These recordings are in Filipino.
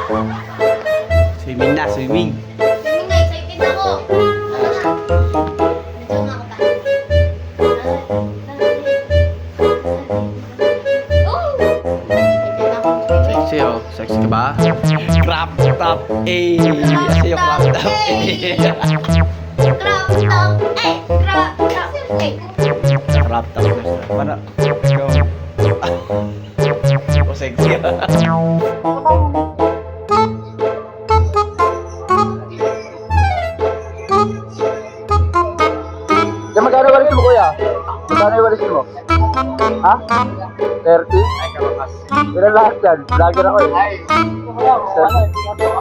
Swimming na, swimming. Swimming na, excited ako. Tama na. Sexy oh, sexy ka ba? Crop top, eh. Kasi yung crop top, eh. Crop top, para. Oh, sexy. Yan, magkano walis mo, kuya? Magkano yung walis mo? Ha? 30? Ay, kamakas. Ilan lahat yan? Vlogger ako eh. Ay,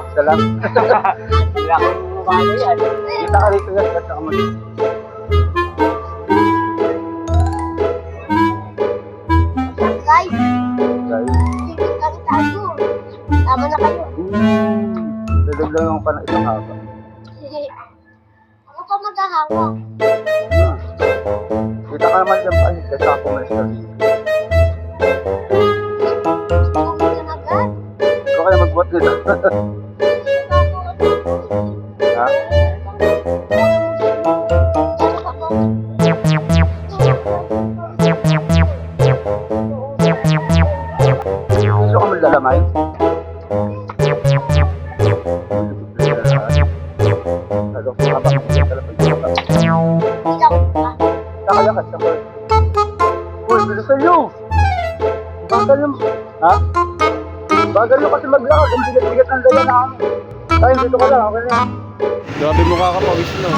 isa lang. Hindi ako ano yan. Kita ka rito yan, kata ka mo. Guys, Guys. sipit kami tayo. Tama na kayo. Dalag lang ako pa ng isang haba. Ako pa maghahawak. Kita ka naman dyan pa, kasi ako malis ka. Tumulong ka na agad. Ikaw kaya magbuhat dito. Ha? Gusto ka maglalamay? Ano, habang Nakalakad sa court. Uy, bilisan nyo! Bagal yung... Ha? Bagal nyo kasi maglakad. Ang bigat-bigat ng dala na kami. Tayo, dito ka lang. Okay na yan. Grabe mukha ka, pawis no.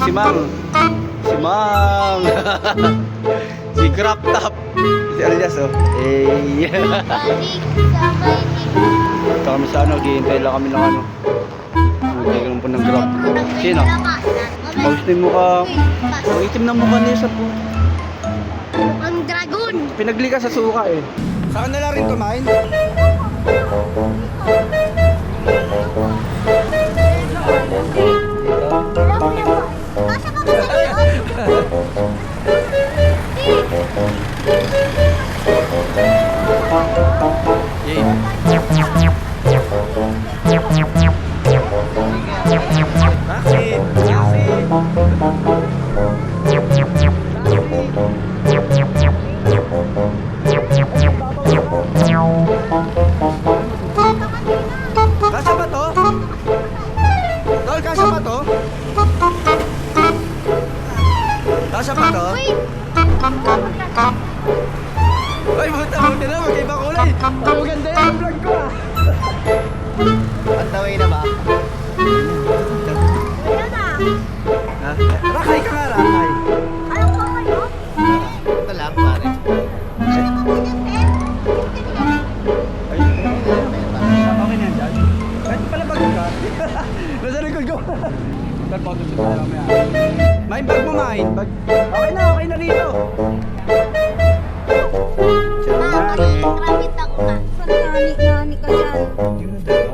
Si Mang. Si Mang. Si crop top. Si alias oh. Eh. Balik sa Maynila. Ito kami sa ano, hihintay lang kami ng ano. Nagkakaroon po ng grab. Sino? Pawis na yung mukha. Ang itim ng mukha niya sa po. Ang dragon. Pinagli ka sa suka eh. Saan na lang rin kumain? Nasa ka ba sa Yay. Bakit? Kasya ba to? Tol, kasya ba to? Kasya ba to? Ay, buta mo na, magkaiba kulay. Ang maganda yung vlog ko ah. Pantaway na ba? Wala na. Ha? Rakay ka nga, rakay. Alam ko kayo? Ito lang, pare. Ano ba po dyan, Ted? Ay, okay na yan dyan. Kahit pala bag ka. Nasa likod ko. Photo shoot tayo mamaya. Main bag mo, main bag. Okay na rito. Nani, rabbit ako na. Nani ka dyan.